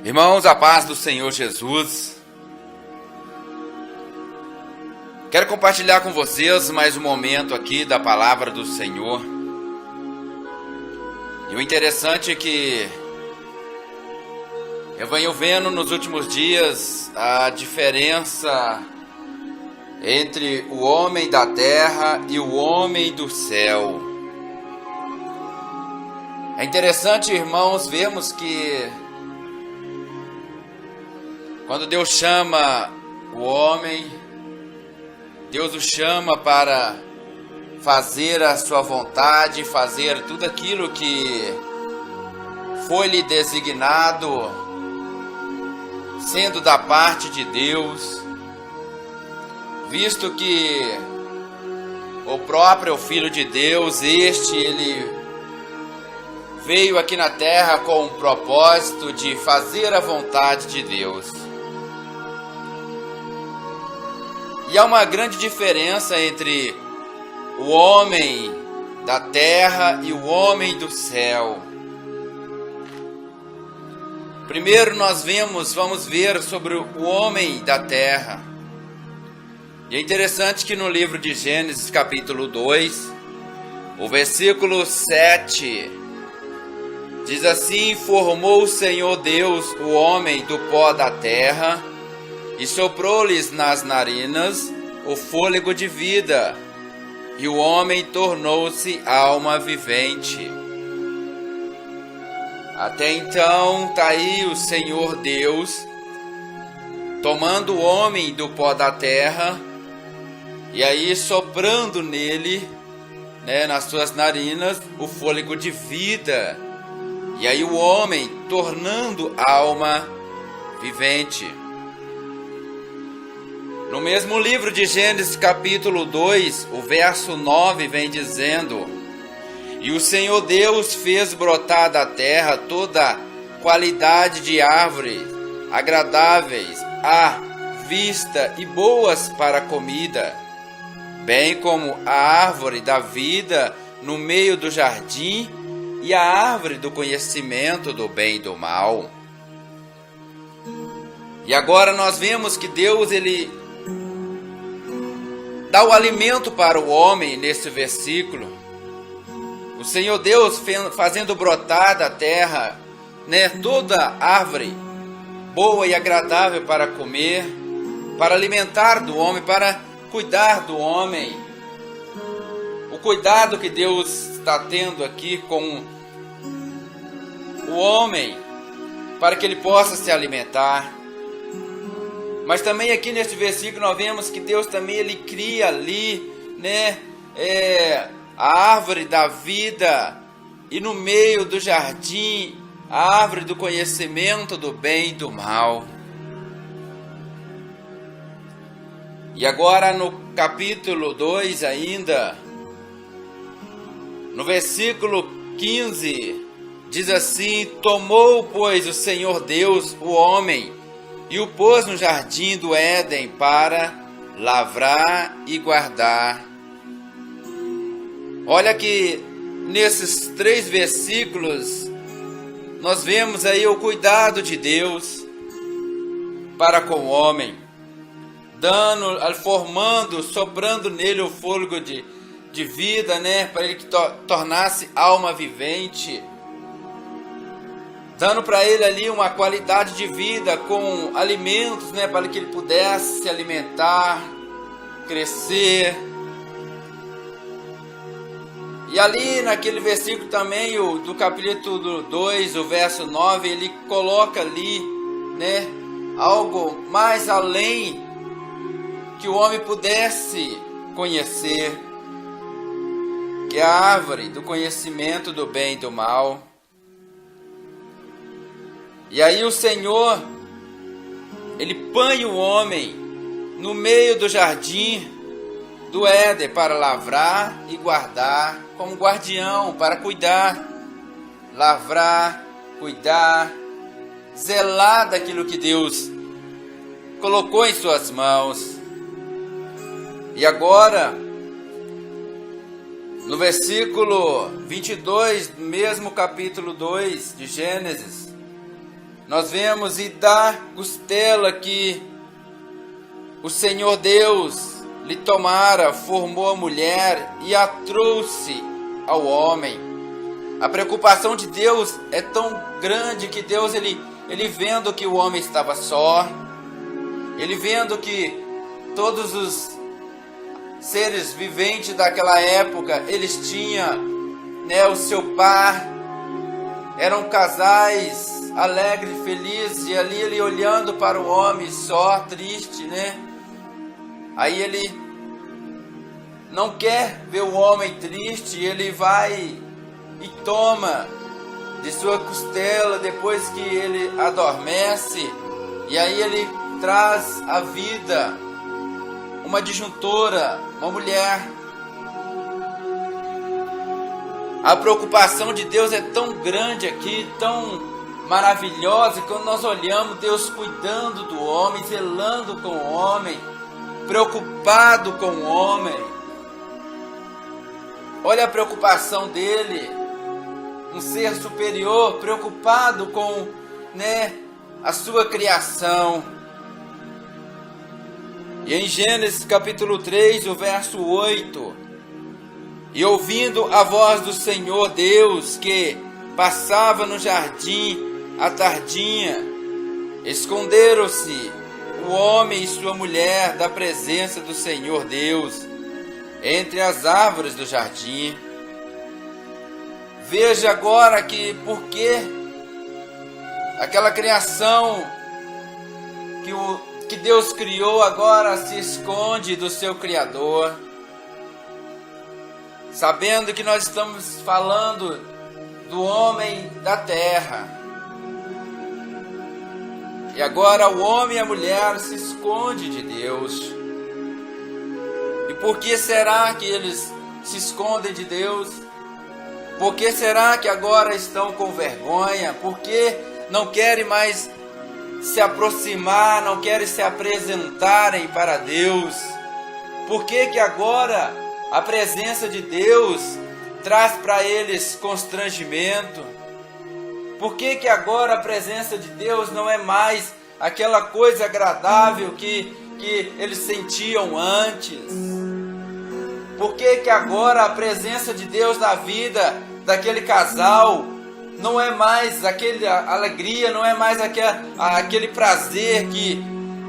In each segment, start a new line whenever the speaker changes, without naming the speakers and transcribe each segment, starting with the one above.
Irmãos, a paz do Senhor Jesus. Quero compartilhar com vocês mais um momento aqui da palavra do Senhor. E o interessante é que eu venho vendo nos últimos dias a diferença entre o homem da terra e o homem do céu. É interessante, irmãos, vermos que quando Deus chama o homem, Deus o chama para fazer a sua vontade, fazer tudo aquilo que foi-lhe designado, sendo da parte de Deus, visto que o próprio Filho de Deus, ele veio aqui na terra com o propósito de fazer a vontade de Deus. E há uma grande diferença entre o homem da terra e o homem do céu. Primeiro nós vamos ver sobre o homem da terra. E é interessante que no livro de Gênesis capítulo 2, o versículo 7, diz assim: formou o Senhor Deus o homem do pó da terra, e soprou-lhes nas narinas o fôlego de vida, e o homem tornou-se alma vivente. Até então está aí o Senhor Deus tomando o homem do pó da terra e aí soprando nele, nas suas narinas, o fôlego de vida, e aí o homem tornando alma vivente. No mesmo livro de Gênesis capítulo 2, o verso 9 vem dizendo: e o Senhor Deus fez brotar da terra toda qualidade de árvores agradáveis à vista e boas para a comida, bem como a árvore da vida no meio do jardim e a árvore do conhecimento do bem e do mal. E agora nós vemos que Deus, ele dá o alimento para o homem nesse versículo. O Senhor Deus fazendo brotar da terra, toda árvore boa e agradável para comer, para alimentar do homem, para cuidar do homem. O cuidado que Deus está tendo aqui com o homem, para que ele possa se alimentar. Mas também aqui neste versículo nós vemos que Deus também ele cria ali, a árvore da vida, e no meio do jardim a árvore do conhecimento do bem e do mal. E agora no capítulo 2 ainda, no versículo 15, diz assim: tomou, pois, o Senhor Deus o homem e o pôs no jardim do Éden para lavrar e guardar. Olha que nesses 3 versículos nós vemos aí o cuidado de Deus para com o homem, formando, soprando nele o fôlego de vida, para ele que tornasse alma vivente, dando para ele ali uma qualidade de vida com alimentos, para que ele pudesse se alimentar, crescer. E ali naquele versículo também, do capítulo 2, o verso 9, ele coloca ali, algo mais além que o homem pudesse conhecer, que é a árvore do conhecimento do bem e do mal. E aí o Senhor, ele põe o homem no meio do jardim do Éden para lavrar e guardar, como guardião, para cuidar, lavrar, cuidar, zelar daquilo que Deus colocou em suas mãos. E agora, no versículo 22, do mesmo capítulo 2 de Gênesis, nós vemos e da costela que o Senhor Deus lhe tomara, formou a mulher e a trouxe ao homem. A preocupação de Deus é tão grande que Deus, ele vendo que o homem estava só, ele vendo que todos os seres viventes daquela época, eles tinham, né, o seu par, eram casais alegres, felizes, e ali ele olhando para o homem só, triste, né? Aí ele não quer ver o homem triste, ele vai e toma de sua costela depois que ele adormece, e aí ele traz à vida uma disjuntora, uma mulher. A preocupação de Deus é tão grande aqui, tão maravilhosa, que quando nós olhamos Deus cuidando do homem, zelando com o homem, preocupado com o homem. Olha a preocupação dele, um ser superior, preocupado com, né, a sua criação. E em Gênesis capítulo 3, o verso 8: e ouvindo a voz do Senhor Deus, que passava no jardim à tardinha, esconderam-se o homem e sua mulher da presença do Senhor Deus entre as árvores do jardim. Veja agora que porque aquela criação que Deus criou agora se esconde do seu Criador, sabendo que nós estamos falando do homem da terra. E agora o homem e a mulher se escondem de Deus. E por que será que eles se escondem de Deus? Por que será que agora estão com vergonha? Por que não querem mais se aproximar, não querem se apresentarem para Deus? Por que que agora a presença de Deus traz para eles constrangimento? Por que que agora a presença de Deus não é mais aquela coisa agradável que eles sentiam antes? Por que que agora a presença de Deus na vida daquele casal não é mais aquela alegria, não é mais aquele prazer que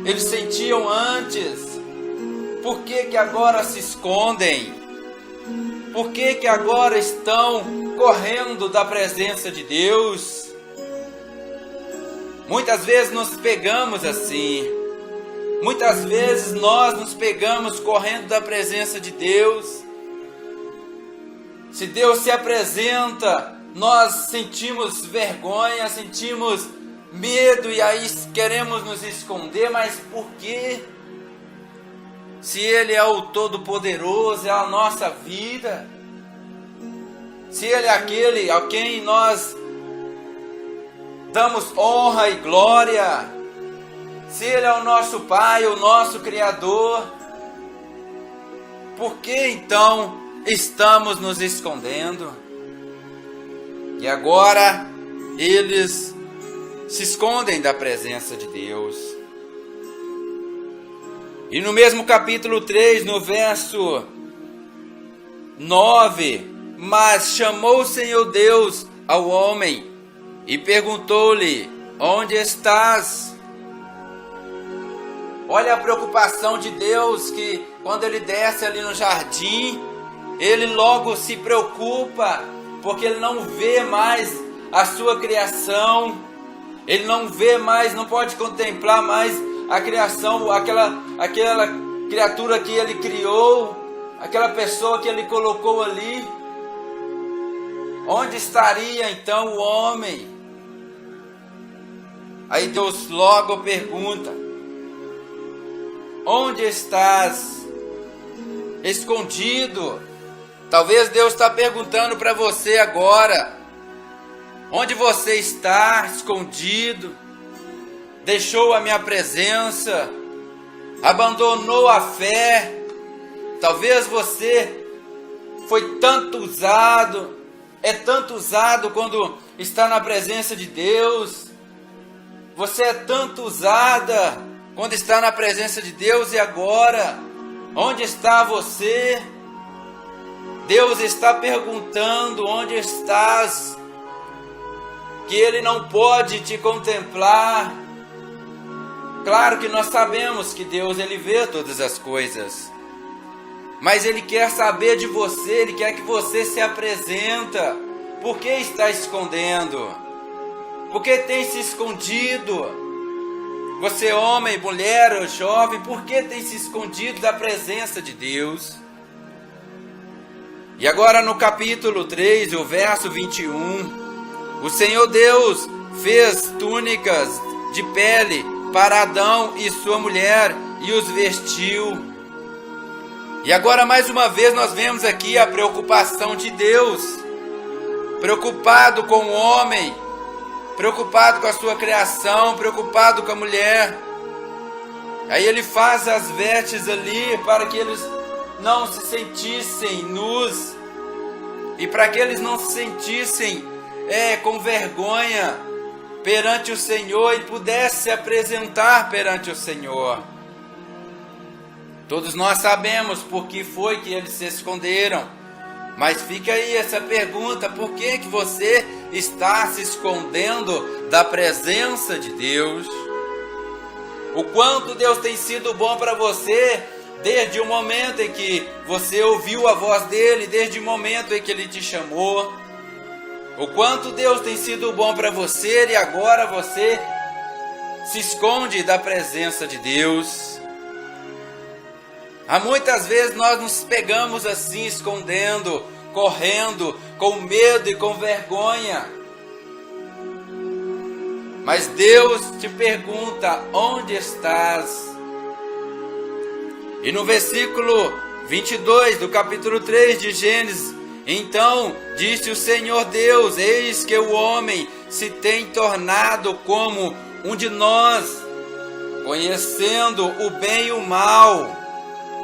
eles sentiam antes? Por que que agora se escondem? Por que que agora estão correndo da presença de Deus? Muitas vezes nos pegamos assim. Muitas vezes nós nos pegamos correndo da presença de Deus. Se Deus se apresenta, nós sentimos vergonha, sentimos medo e aí queremos nos esconder. Mas por quê? Se Ele é o Todo-Poderoso, é a nossa vida. Se Ele é aquele a quem nós damos honra e glória. Se Ele é o nosso Pai, o nosso Criador. Por que então estamos nos escondendo? E agora eles se escondem da presença de Deus. E no mesmo capítulo 3, no verso 9: mas chamou o Senhor Deus ao homem e perguntou-lhe: onde estás? Olha a preocupação de Deus, que quando ele desce ali no jardim, ele logo se preocupa, porque ele não vê mais a sua criação, ele não vê mais, não pode contemplar mais a criação, aquela criatura que ele criou, aquela pessoa que ele colocou ali. Onde estaria então o homem? Aí Deus logo pergunta: onde estás? Escondido. Talvez Deus está perguntando para você agora: onde você está escondido? Deixou a minha presença? Abandonou a fé? Talvez você foi tanto usado, é tanto usado quando está na presença de Deus, você é tanto usada quando está na presença de Deus, e agora, onde está você? Deus está perguntando: onde estás? Que Ele não pode te contemplar. Claro que nós sabemos que Deus, Ele vê todas as coisas, mas Ele quer saber de você, Ele quer que você se apresenta. Por que está escondendo? Por que tem se escondido? Você, homem, mulher ou jovem, por que tem se escondido da presença de Deus? E agora no capítulo 3, o verso 21, o Senhor Deus fez túnicas de pele para Adão e sua mulher e os vestiu. E agora mais uma vez nós vemos aqui a preocupação de Deus, preocupado com o homem, preocupado com a sua criação, preocupado com a mulher. Aí Ele faz as vestes ali para que eles não se sentissem nus, e para que eles não se sentissem com vergonha perante o Senhor, e pudesse se apresentar perante o Senhor. Todos nós sabemos por que foi que eles se esconderam, mas fica aí essa pergunta: por que que você está se escondendo da presença de Deus? O quanto Deus tem sido bom para você, desde o momento em que você ouviu a voz dEle, desde o momento em que Ele te chamou. O quanto Deus tem sido bom para você, e agora você se esconde da presença de Deus. Há muitas vezes nós nos pegamos assim, escondendo, correndo, com medo e com vergonha. Mas Deus te pergunta: onde estás? E no versículo 22 do capítulo 3 de Gênesis: então disse o Senhor Deus: eis que o homem se tem tornado como um de nós, conhecendo o bem e o mal.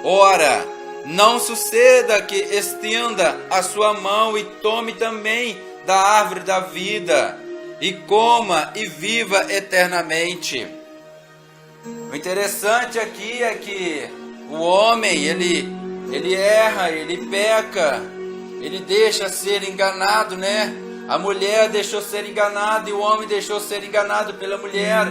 Ora, não suceda que estenda a sua mão e tome também da árvore da vida, e coma e viva eternamente. O interessante aqui é que o homem, ele erra, ele peca, ele deixa ser enganado, né? A mulher deixou ser enganada e o homem deixou ser enganado pela mulher.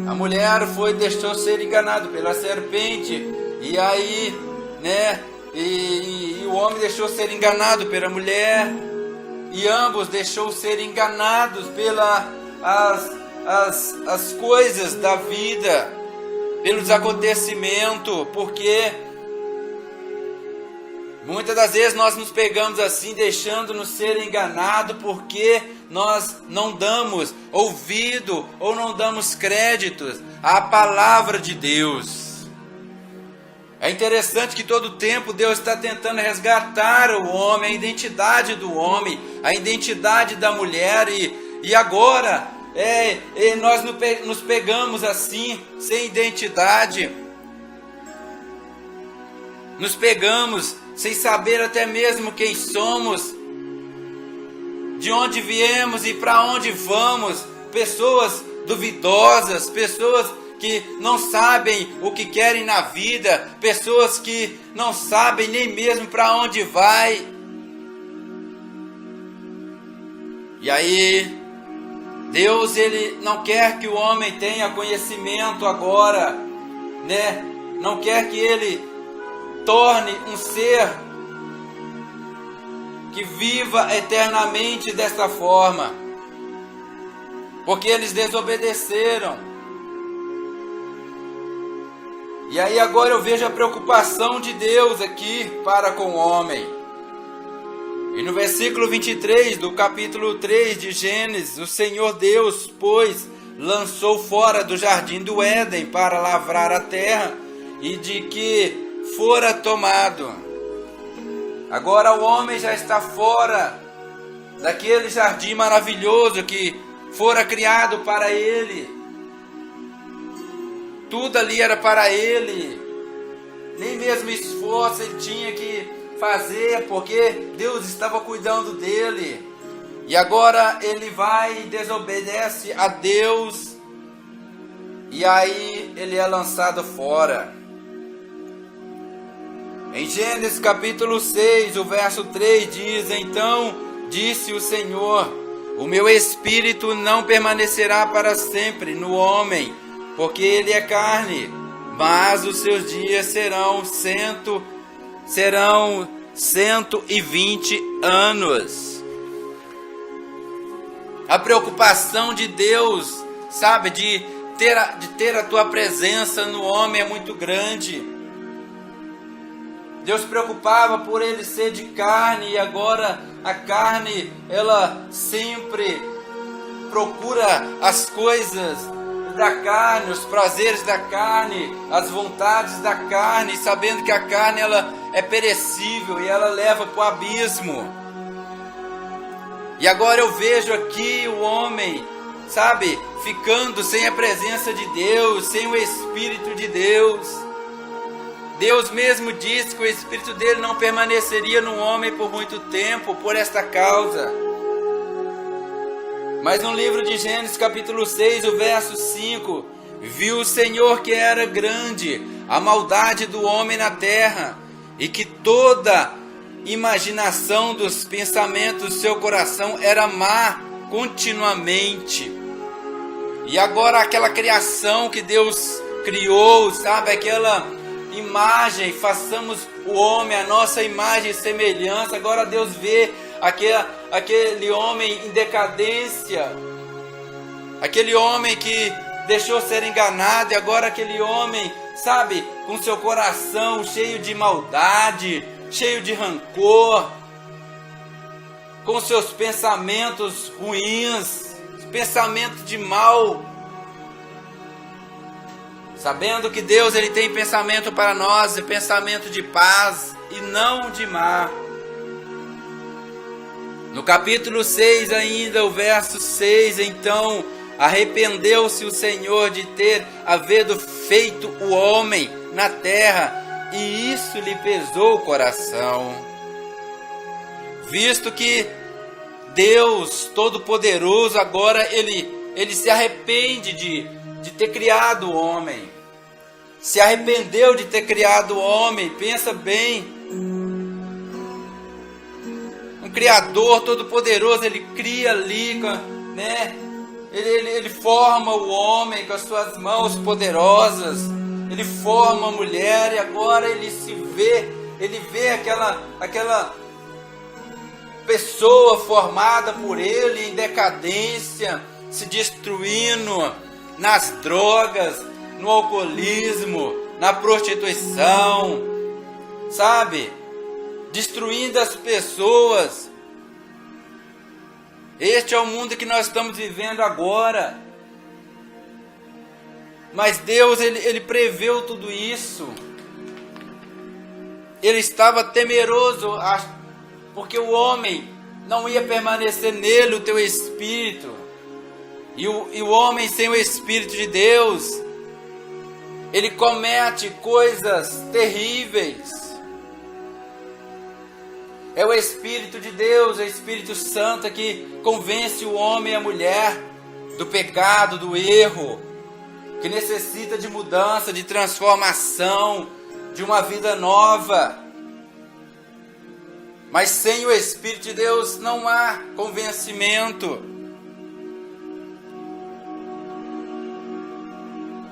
A mulher deixou ser enganado pela serpente. E aí, né? E o homem deixou ser enganado pela mulher. E ambos deixou ser enganados pelas as coisas da vida, pelos acontecimentos, porque muitas das vezes nós nos pegamos assim, deixando-nos ser enganados, porque nós não damos ouvido ou não damos créditos à palavra de Deus. É interessante que todo tempo Deus está tentando resgatar o homem, a identidade do homem, a identidade da mulher, e agora nós nos pegamos assim, sem identidade, nos pegamos sem saber até mesmo quem somos, de onde viemos e para onde vamos. Pessoas duvidosas, pessoas que não sabem o que querem na vida, pessoas que não sabem nem mesmo para onde vai. E aí, Deus, Ele não quer que o homem tenha conhecimento agora, né? Não quer que ele torne um ser que viva eternamente dessa forma, porque eles desobedeceram. E aí agora eu vejo a preocupação de Deus aqui para com o homem. E no versículo 23 do capítulo 3 de Gênesis: o Senhor Deus, pois, lançou fora do jardim do Éden para lavrar a terra, e de que fora tomado. Agora o homem já está fora daquele jardim maravilhoso que fora criado para ele. Tudo ali era para ele, nem mesmo esforço ele tinha que fazer, porque Deus estava cuidando dele. E agora ele vai e desobedece a Deus, e aí ele é lançado fora. Em Gênesis capítulo 6, o verso 3 diz: então disse o Senhor: o meu espírito não permanecerá para sempre no homem, porque ele é carne, mas os seus dias serão 120 anos. A preocupação de Deus, sabe, de ter a tua presença no homem é muito grande. Deus preocupava por ele ser de carne, e agora a carne, ela sempre procura as coisas da carne, os prazeres da carne, as vontades da carne, sabendo que a carne ela é perecível e ela leva para o abismo. E agora eu vejo aqui o homem, sabe, ficando sem a presença de Deus, sem o Espírito de Deus. Deus mesmo disse que o Espírito dele não permaneceria no homem por muito tempo, por esta causa. Mas no livro de Gênesis capítulo 6, o verso 5, viu o Senhor que era grande a maldade do homem na terra, e que toda imaginação dos pensamentos do seu coração era má continuamente. E agora aquela criação que Deus criou, sabe, aquela imagem, façamos o homem a nossa imagem e semelhança. Agora Deus vê aquele homem em decadência, aquele homem que deixou ser enganado, e agora aquele homem, sabe, com seu coração cheio de maldade, cheio de rancor, com seus pensamentos ruins, pensamentos de mal, sabendo que Deus ele tem pensamento para nós, pensamento de paz e não de mal. No capítulo 6 ainda, o verso 6, então arrependeu-se o Senhor de ter havido feito o homem na terra, e isso lhe pesou o coração, visto que Deus Todo-Poderoso agora ele se arrepende de ter criado o homem, se arrependeu de ter criado o homem. Pensa bem, um Criador Todo-Poderoso, ele cria ali, né? Ele forma o homem com as suas mãos poderosas, ele forma a mulher, e agora ele vê aquela pessoa formada por ele em decadência, se destruindo nas drogas, no alcoolismo, na prostituição, sabe? Destruindo as pessoas. Este é o mundo que nós estamos vivendo agora. Mas Deus, ele preveu tudo isso. Ele estava temeroso, porque o homem não ia permanecer nele o teu espírito. E o homem sem o Espírito de Deus, ele comete coisas terríveis. É o Espírito de Deus, é o Espírito Santo que convence o homem e a mulher do pecado, do erro, que necessita de mudança, de transformação, de uma vida nova. Mas sem o Espírito de Deus não há convencimento.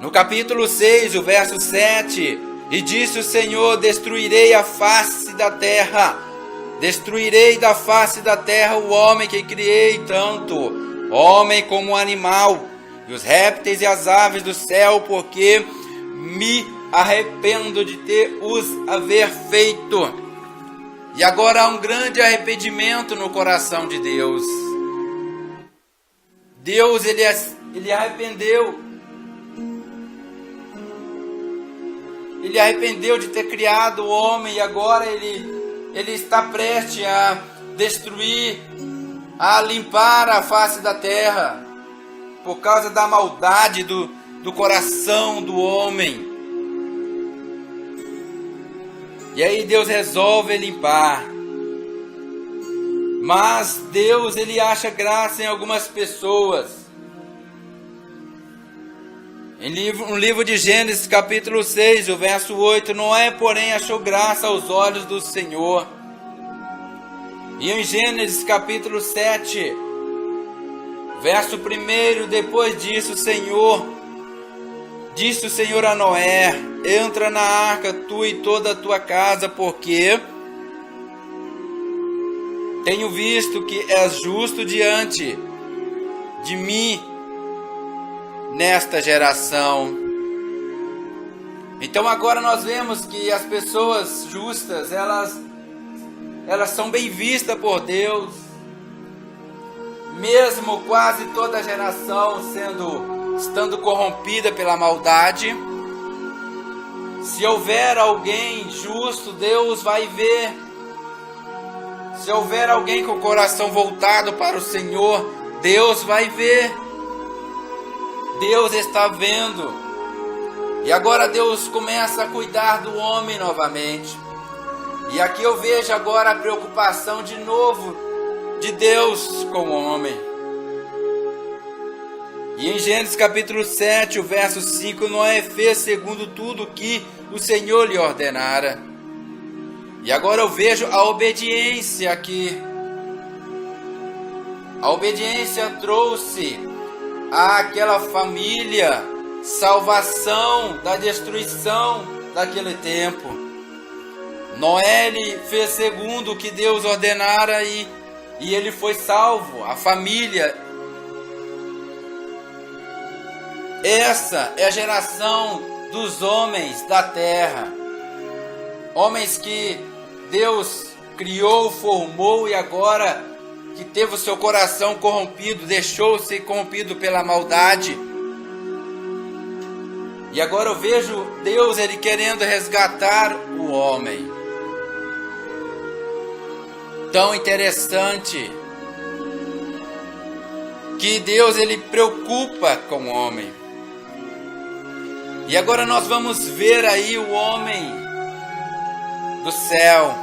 No capítulo 6, o verso 7, e disse o Senhor: destruirei a face da terra, destruirei da face da terra o homem que criei, tanto homem como animal, e os répteis e as aves do céu, porque me arrependo de haver feito. E agora há um grande arrependimento no coração de Deus. Deus, ele arrependeu. Ele arrependeu de ter criado o homem, e agora ele está prestes a destruir, a limpar a face da terra, por causa da maldade do coração do homem. E aí Deus resolve limpar. Mas Deus, ele acha graça em algumas pessoas. No livro de Gênesis, capítulo 6, o verso 8, Noé, porém, achou graça aos olhos do Senhor. E em Gênesis, capítulo 7, verso 1, depois disso, disse o Senhor a Noé, entra na arca, tu e toda a tua casa, porque tenho visto que és justo diante de mim nesta geração. Então agora nós vemos que as pessoas justas, elas são bem vistas por Deus, mesmo quase toda a geração estando corrompida pela maldade. Se houver alguém justo, Deus vai ver. Se houver alguém com o coração voltado para o Senhor, Deus vai ver. Deus está vendo. E agora Deus começa a cuidar do homem novamente. E aqui eu vejo agora a preocupação de novo de Deus com o homem. E em Gênesis capítulo 7, o verso 5, Noé fez segundo tudo que o Senhor lhe ordenara. E agora eu vejo a obediência aqui. A obediência trouxe àquela família salvação da destruição daquele tempo. Noé fez segundo o que Deus ordenara e ele foi salvo, a família. Essa é a geração dos homens da terra. Homens que Deus criou, formou e agora que teve o seu coração corrompido, deixou-se corrompido pela maldade. E agora eu vejo Deus ele querendo resgatar o homem. Tão interessante que Deus ele preocupa com o homem. E agora nós vamos ver aí o homem do céu.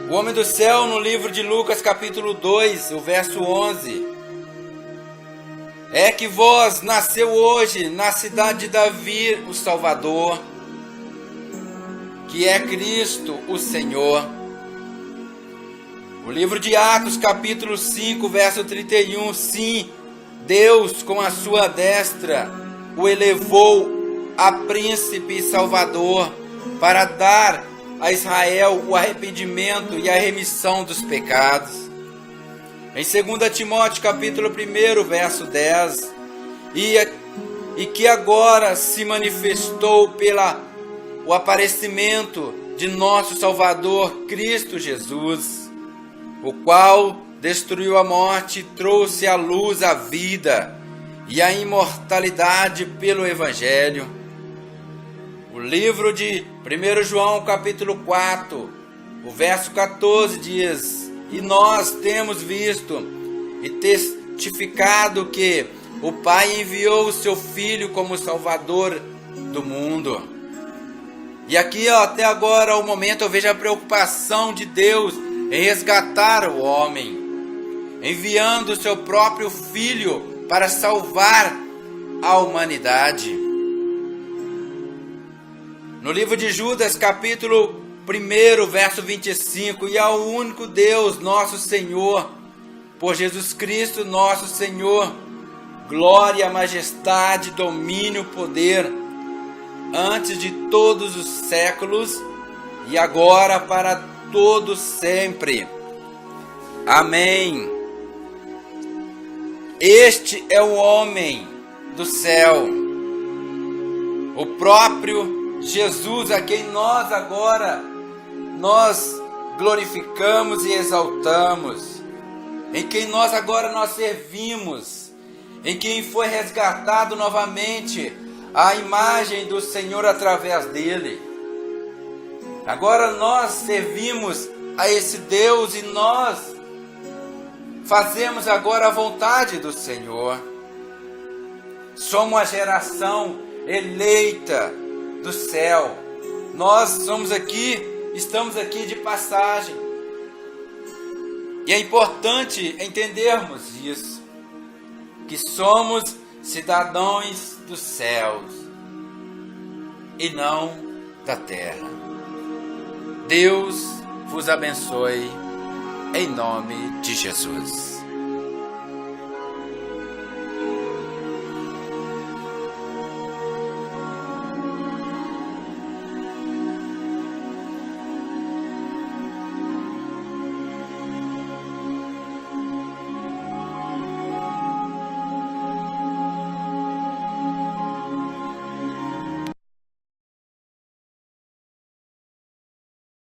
O homem do céu no livro de Lucas capítulo 2, o verso 11. É que vós nasceu hoje na cidade de Davi o Salvador, que é Cristo o Senhor. O livro de Atos capítulo 5, verso 31. Sim, Deus com a sua destra o elevou a príncipe e salvador para dar a Israel o arrependimento e a remissão dos pecados. Em 2 Timóteo capítulo 1, verso 10, e que agora se manifestou o aparecimento de nosso Salvador Cristo Jesus, o qual destruiu a morte e trouxe à luz a vida e a imortalidade pelo Evangelho. O livro de 1 João capítulo 4, o verso 14 diz: e nós temos visto e testificado que o Pai enviou o seu Filho como Salvador do mundo. E aqui até agora, o momento, eu vejo a preocupação de Deus em resgatar o homem, enviando o seu próprio Filho para salvar a humanidade. No livro de Judas, capítulo 1, verso 25, e ao único Deus, nosso Senhor, por Jesus Cristo, nosso Senhor, glória, majestade, domínio, poder, antes de todos os séculos, e agora para todos sempre. Amém. Este é o homem do céu, o próprio Jesus, a quem nós glorificamos e exaltamos, em quem nós servimos, em quem foi resgatado novamente a imagem do Senhor através dele. Agora nós servimos a esse Deus e nós fazemos agora a vontade do Senhor. Somos a geração eleita do céu. Nós estamos aqui de passagem. E é importante entendermos isso, que somos cidadãos dos céus e não da terra. Deus vos abençoe em nome de Jesus.